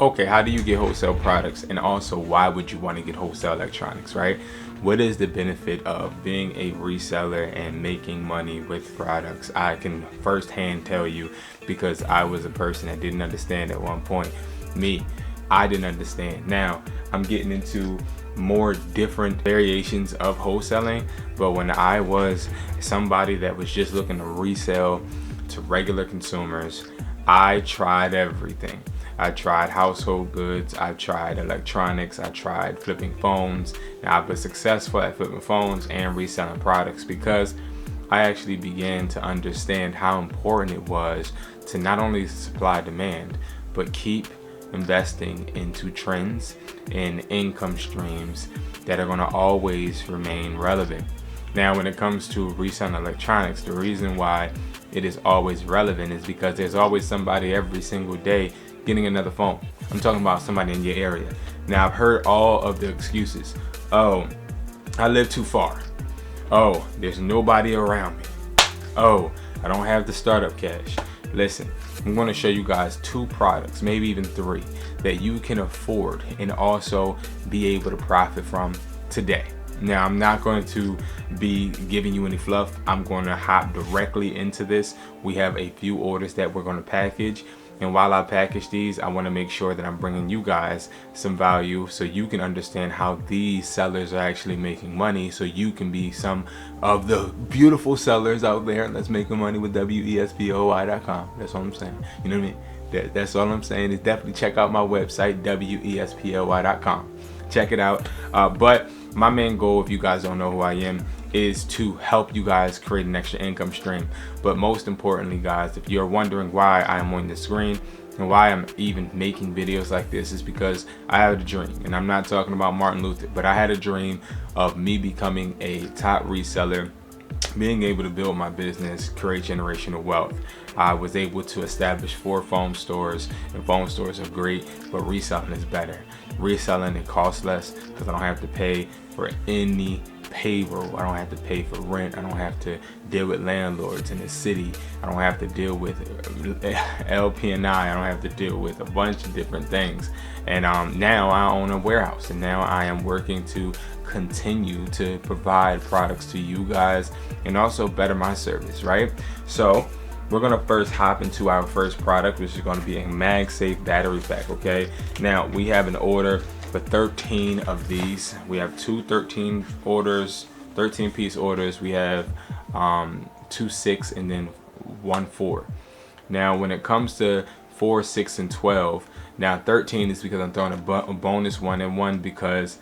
Okay, how do you get wholesale products, and also why would you want to get wholesale electronics, right? What is the benefit of being a reseller and making money with products? I can firsthand tell you, because I was a person that didn't understand at one point. I didn't understand. Now I'm getting into more different variations of wholesaling, but when I was somebody that was just looking to resell to regular consumers, I tried everything. I tried household goods, I tried electronics, I tried flipping phones. Now I was successful at flipping phones and reselling products because I actually began to understand how important it was to not only supply demand, but keep investing into trends and income streams that are going to always remain relevant. Now, when it comes to reselling electronics, the reason why it is always relevant is because there's always somebody every single day getting another phone. I'm talking about somebody in your area. Now, I've heard all of the excuses. Oh, I live too far. Oh, there's nobody around me. Oh, I don't have the startup cash. Listen, I'm going to show you guys 2 products, maybe even 3, that you can afford and also be able to profit from today. Now, I'm not going to be giving you any fluff. I'm going to hop directly into this. We have a few orders that we're going to package. And while I package these, I want to make sure that I'm bringing you guys some value so you can understand how these sellers are actually making money, so you can be some of the beautiful sellers out there that's making money with WESPOY.com. That's all I'm saying. You know what I mean? That's all I'm saying is definitely check out my website, WESPOY.com. Check it out. But my main goal, if you guys don't know who I am, is to help you guys create an extra income stream. But most importantly, guys, if you're wondering why I'm on the screen and why I'm even making videos like this, is because I had a dream. And I'm not talking about Martin Luther, but I had a dream of me becoming a top reseller, being able to build my business, create generational wealth. I was able to establish 4 phone stores, and phone stores are great, but reselling is better. Reselling, it costs less because I don't have to pay for any payroll. I don't have to pay for rent. I don't have to deal with landlords in the city. I don't have to deal with LP&I. I don't have to deal with a bunch of different things. And now I own a warehouse, and now I am working to continue to provide products to you guys and also better my service, right? So we're gonna first hop into our first product, which is gonna be a MagSafe battery pack, okay? Now we have an order for 13 of these. We have 2 13-piece orders. We have 2 6 and then 1 4. Now when it comes to 4, 6, and 12, now 13 is because I'm throwing a bonus 1 and 1 because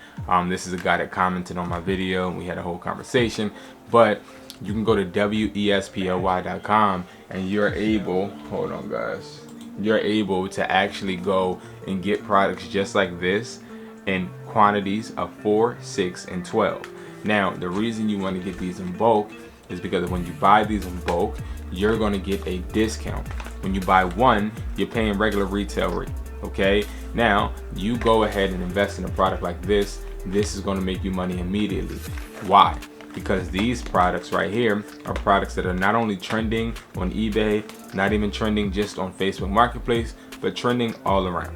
this is a guy that commented on my video and we had a whole conversation. But you can go to WESPOY.com and you're able, hold on guys, you're able to actually go and get products just like this in quantities of 4, 6, and 12. Now, the reason you want to get these in bulk is because when you buy these in bulk, you're going to get a discount. When you buy one, you're paying regular retail rate, okay? Now, you go ahead and invest in a product like this. This is going to make you money immediately. Why? Because these products right here are products that are not only trending on eBay, not even trending just on Facebook Marketplace, but trending all around.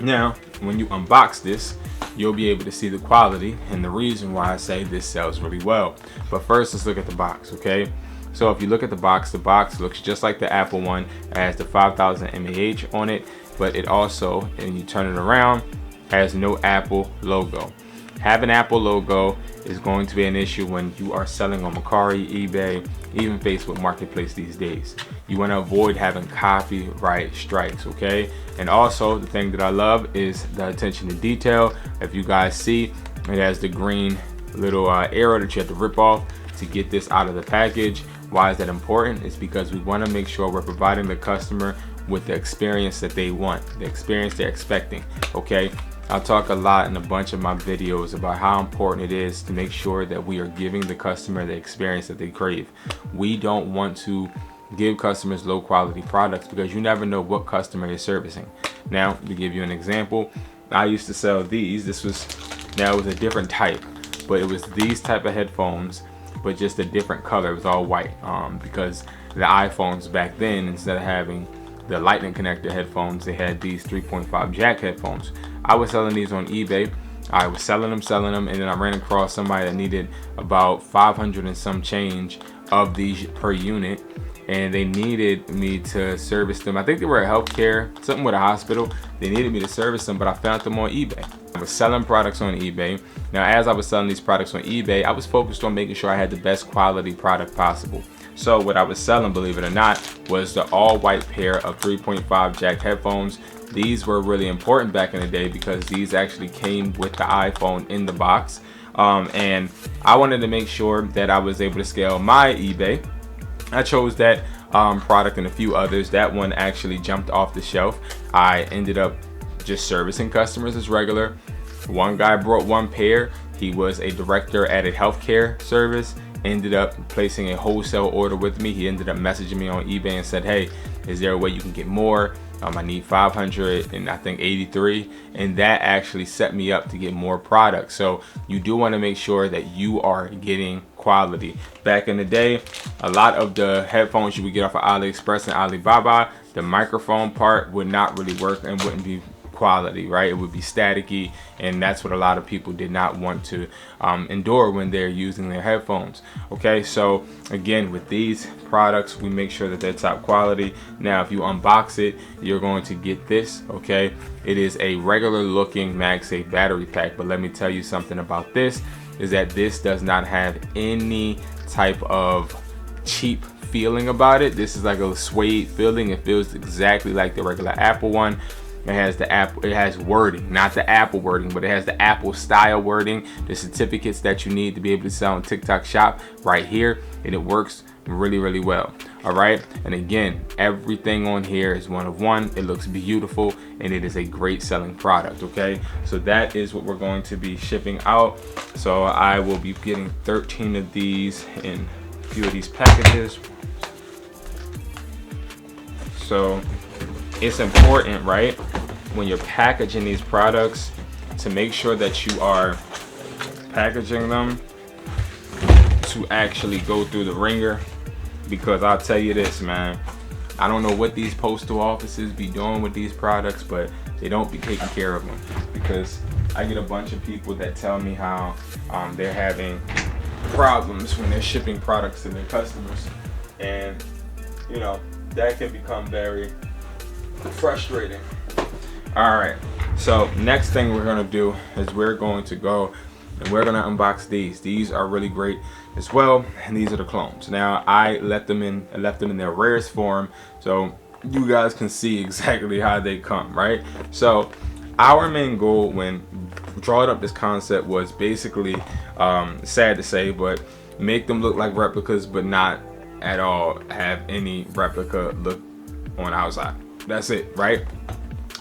Now, when you unbox this, you'll be able to see the quality and the reason why I say this sells really well. But first, let's look at the box, okay? So if you look at the box looks just like the Apple one. It has the 5000 mAh on it, but it also, and you turn it around, has no Apple logo. Having Apple logo is going to be an issue when you are selling on Mercari, eBay, even Facebook Marketplace these days. You want to avoid having copyright strikes, okay? And also, the thing that I love is the attention to detail. If you guys see, it has the green little arrow that you have to rip off to get this out of the package. Why is that important? It's because we want to make sure we're providing the customer with the experience that they want, the experience they're expecting, okay? I'll talk a lot in a bunch of my videos about how important it is to make sure that we are giving the customer the experience that they crave. We don't want to give customers low quality products because you never know what customer you're servicing. Now, to give you an example, I used to sell these. It was a different type, but it was these type of headphones, but just a different color. It was all white because the iPhones back then, instead of having the lightning connector headphones. They had these 3.5 jack headphones. I was selling these on eBay. I was selling them, and then I ran across somebody that needed about 500 and some change of these per unit, and they needed me to service them. I think they were a healthcare, something with a hospital. They needed me to service them, but I found them on eBay. I was selling products on eBay. Now, as I was selling these products on eBay, I was focused on making sure I had the best quality product possible. So what I was selling, believe it or not, was the all-white pair of 3.5 jack headphones. These were really important back in the day because these actually came with the iPhone in the box. And I wanted to make sure that I was able to scale my eBay. I chose that product and a few others. That one actually jumped off the shelf. I ended up just servicing customers as regular. One guy brought one pair. He was a director at a healthcare service. Ended up placing a wholesale order with me. He ended up messaging me on eBay and said, hey, is there a way you can get more? I need 500 and I think 83, and that actually set me up to get more products. So you do want to make sure that you are getting quality. Back in the day, a lot of the headphones you would get off of AliExpress and Alibaba, the microphone part would not really work and wouldn't be quality, right? It would be staticky, and that's what a lot of people did not want to endure when they're using their headphones. Okay, so again, with these products, we make sure that they're top quality. Now, if you unbox it, you're going to get this. Okay, it is a regular looking MagSafe battery pack, but let me tell you something about this, is that this does not have any type of cheap feeling about it. This is like a suede feeling. It feels exactly like the regular Apple one. It has the Apple, it has wording, not the Apple wording, but it has the Apple style wording, the certificates that you need to be able to sell on TikTok Shop right here, and it works really, really well. All right, and again, everything on here is one of one. It looks beautiful, and it is a great selling product. Okay, so that is what we're going to be shipping out. So I will be getting 13 of these in a few of these packages. So it's important, right, when you're packaging these products, to make sure that you are packaging them to actually go through the ringer. Because I'll tell you this, man, I don't know what these postal offices be doing with these products, but they don't be taking care of them. Because I get a bunch of people that tell me how they're having problems when they're shipping products to their customers, and you know, that can become very frustrating. All right, so next thing we're gonna do is we're going to go and we're gonna unbox these. These are really great as well, and these are the clones. Now I left them in their rarest form, so you guys can see exactly how they come, right? So our main goal when drawing up this concept was basically, sad to say, but make them look like replicas, but not at all have any replica look on outside. That's it, right?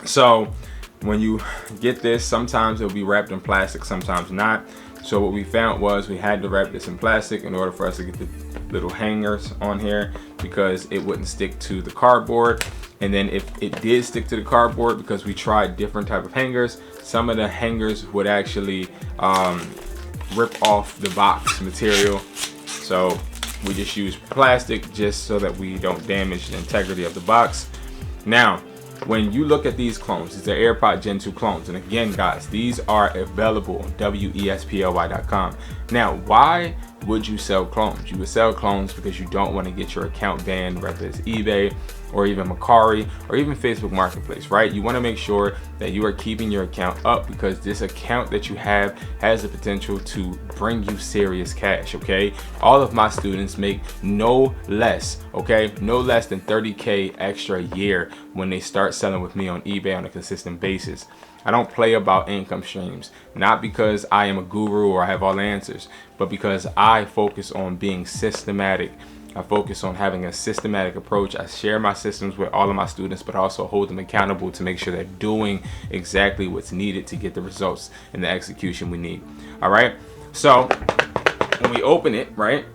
So when you get this, sometimes it'll be wrapped in plastic, sometimes not. So what we found was we had to wrap this in plastic in order for us to get the little hangers on here, because it wouldn't stick to the cardboard. And then if it did stick to the cardboard, because we tried different type of hangers, some of the hangers would actually rip off the box material. So we just use plastic just so that we don't damage the integrity of the box. Now, when you look at these clones, these are AirPod Gen 2 clones. And again, guys, these are available on wesply.com. Now, why would you sell clones? You would sell clones because you don't want to get your account banned, whether it's eBay or even Mercari or even Facebook Marketplace, right? You want to make sure that you are keeping your account up, because this account that you have has the potential to bring you serious cash, okay? All of my students make no less, okay? No less than 30K extra a year when they start selling with me on eBay on a consistent basis. I don't play about income streams, not because I am a guru or I have all the answers, but because I focus on being systematic. I focus on having a systematic approach. I share my systems with all of my students, but also hold them accountable to make sure they're doing exactly what's needed to get the results and the execution we need. All right. So when we open it, right,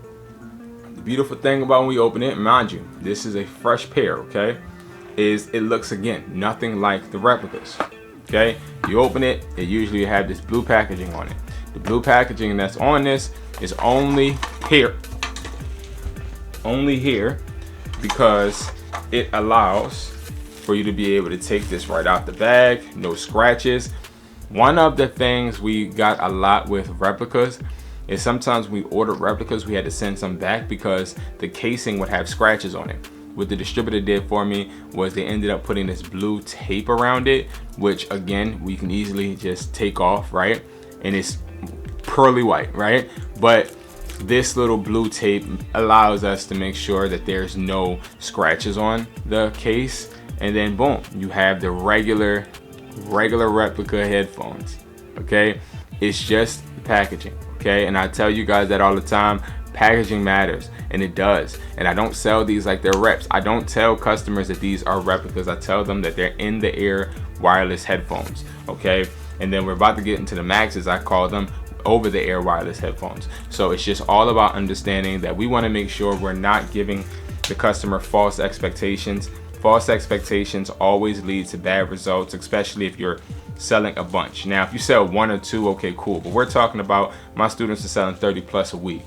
the beautiful thing about when we open it, mind you, this is a fresh pair, okay, is it looks, again, nothing like the replicas. Okay, you open it, it usually have this blue packaging on it. The blue packaging that's on this is only here because it allows for you to be able to take this right out the bag, no scratches. One of the things we got a lot with replicas is sometimes we order replicas, we had to send some back because the casing would have scratches on it. What the distributor did for me was they ended up putting this blue tape around it, which again, we can easily just take off, right? And it's pearly white, right? But this little blue tape allows us to make sure that there's no scratches on the case. And then boom, you have the regular replica headphones. Okay, it's just the packaging. Okay, and I tell you guys that all the time, packaging matters, and it does. And I don't sell these like they're reps. I don't tell customers that these are replicas. I tell them that they're in the ear wireless headphones. Okay, and then we're about to get into the maxes. I call them over the air wireless headphones. So it's just all about understanding that we want to make sure we're not giving the customer false expectations. False expectations always lead to bad results, especially if you're selling a bunch. Now, if you sell one or two, okay, cool. But we're talking about my students are selling 30 plus a week.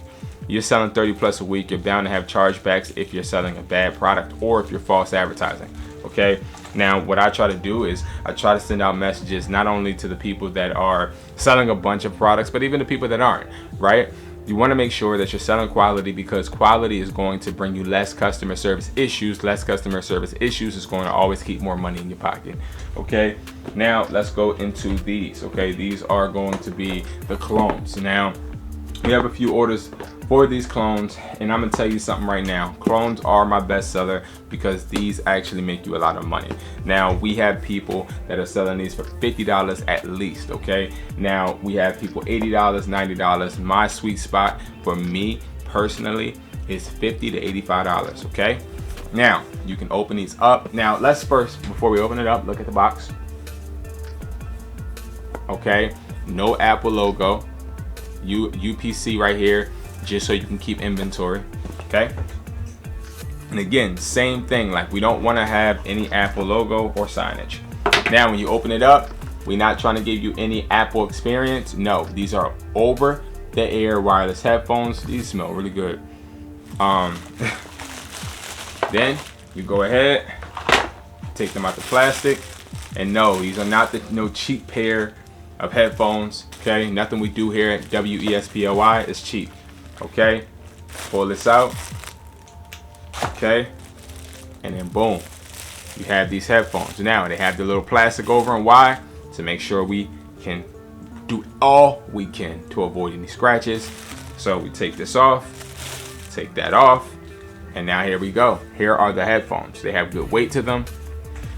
You're selling 30 plus a week, you're bound to have chargebacks if you're selling a bad product or if you're false advertising. Okay. Now, what I try to do is I try to send out messages not only to the people that are selling a bunch of products, but even the people that aren't, right? You want to make sure that you're selling quality, because quality is going to bring you less customer service issues. Less customer service issues is going to always keep more money in your pocket. Okay, now let's go into these. Okay, these are going to be the clones. Now, we have a few orders for these clones, and I'm gonna tell you something right now. Clones are my best seller because these actually make you a lot of money. Now, we have people that are selling these for $50 at least. Okay, now we have people $80, $90. My sweet spot for me personally is $50 to $85. Okay, now you can open these up. Now let's first, before we open it up, look at the box. Okay, no Apple logo. UPC right here, just so you can keep inventory. Okay, and again, same thing, like we don't want to have any Apple logo or signage. Now when you open it up, we're not trying to give you any Apple experience. No, these are over the air wireless headphones. These smell really good. Then you go ahead, take them out the plastic, and no, these are not no cheap pair of headphones. Okay, nothing we do here at WESPLY is cheap. Okay, pull this out. Okay, and then boom, you have these headphones. Now they have the little plastic over them. Why? To make sure we can do all we can to avoid any scratches. So we take this off, take that off, and now here we go. Here are the headphones. They have good weight to them.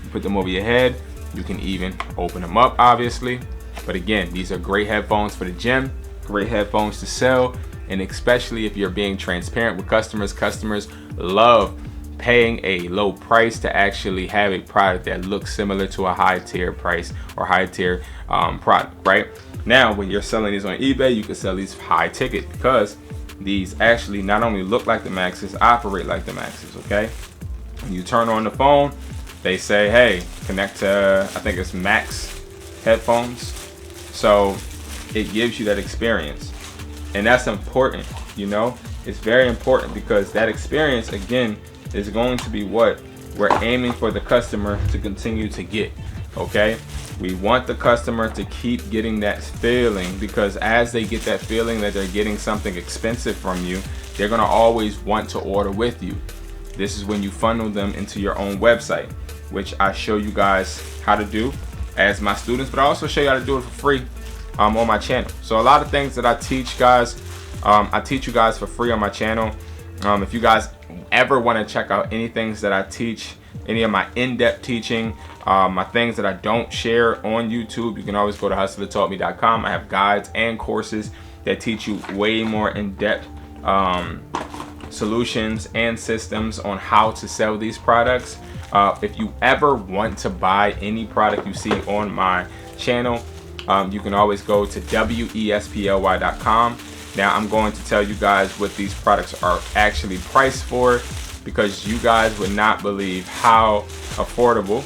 You put them over your head. You can even open them up, obviously. But again, these are great headphones for the gym, great headphones to sell, and especially if you're being transparent with customers. Customers love paying a low price to actually have a product that looks similar to a high tier price or high tier product, right? Now, when you're selling these on eBay, you can sell these high ticket because these actually not only look like the Maxes, operate like the Maxes, okay? When you turn on the phone, they say, hey, connect to, I think it's Max headphones. So it gives you that experience, and that's important. You know, it's very important because that experience, again, is going to be what we're aiming for the customer to continue to get. Okay, we want the customer to keep getting that feeling, because as they get that feeling that they're getting something expensive from you, they're going to always want to order with you. This is when you funnel them into your own website, which I show you guys how to do as my students, but I also show you how to do it for free on my channel. So a lot of things that I teach guys, I teach you guys for free on my channel. If you guys ever want to check out any things that I teach, any of my in-depth teaching, my things that I don't share on YouTube, you can always go to Hustlertaughtme.com. I have guides and courses that teach you way more in-depth solutions and systems on how to sell these products. If you ever want to buy any product you see on my channel, you can always go to WESPLY.com. Now I'm going to tell you guys what these products are actually priced for, because you guys would not believe how affordable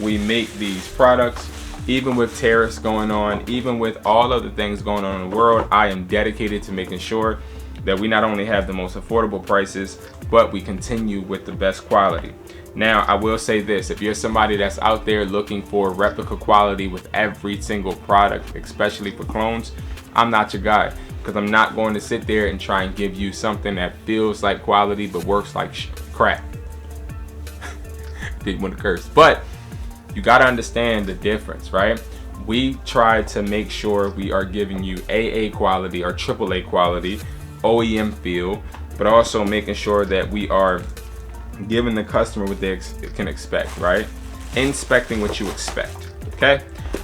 we make these products. Even with tariffs going on, even with all of the things going on in the world, I am dedicated to making sure that we not only have the most affordable prices, but we continue with the best quality. Now, I will say this, if you're somebody that's out there looking for replica quality with every single product, especially for clones, I'm not your guy, because I'm not going to sit there and try and give you something that feels like quality but works like crap. Didn't want to curse, but you got to understand the difference, right? We try to make sure we are giving you AA quality or AAA quality, OEM feel, but also making sure that we are giving the customer what they can expect, right? Inspecting what you expect, okay?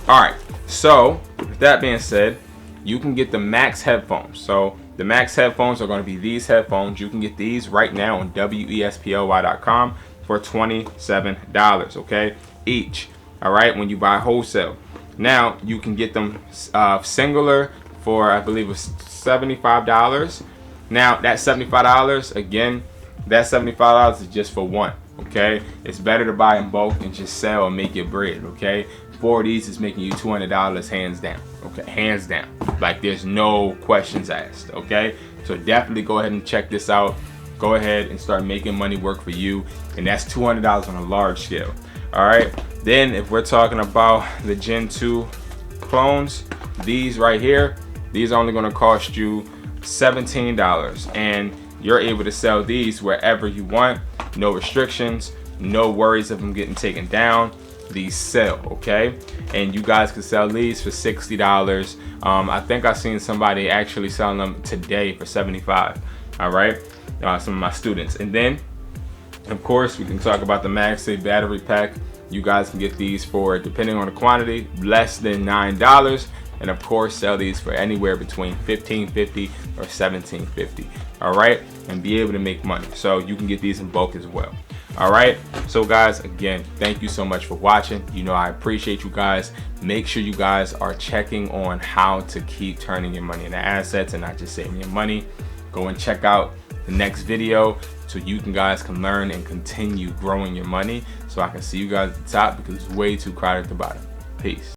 All right, so with that being said, you can get the Max headphones. So the Max headphones are going to be these headphones. You can get these right now on wesply.com for $27, okay, each. All right, when you buy wholesale. Now you can get them singular for, I believe it was $75. Now that $75, again, that $75 is just for one, okay? It's better to buy in bulk and just sell and make your bread, okay? 4 of these is making you $200 hands down, okay? Hands down. Like, there's no questions asked, okay? So definitely go ahead and check this out. Go ahead and start making money work for you, and that's $200 on a large scale. All right, then if we're talking about the Gen 2 clones, these right here, these are only going to cost you $17, and you're able to sell these wherever you want. No restrictions, no worries of them getting taken down. These sell, okay? And you guys can sell these for $60. I think I seen somebody actually selling them today for $75. All right, some of my students. And then of course we can talk about the MagSafe battery pack. You guys can get these for, depending on the quantity, less than $9, and of course sell these for anywhere between $15.50 or $17.50. all right, and be able to make money. So you can get these in bulk as well. All right, so guys, again, thank you so much for watching. You know, I appreciate you guys. Make sure you guys are checking on how to keep turning your money into assets and not just saving your money. Go and check out the next video so you guys can learn and continue growing your money, so I can see you guys at the top, because it's way too crowded at the bottom. Peace.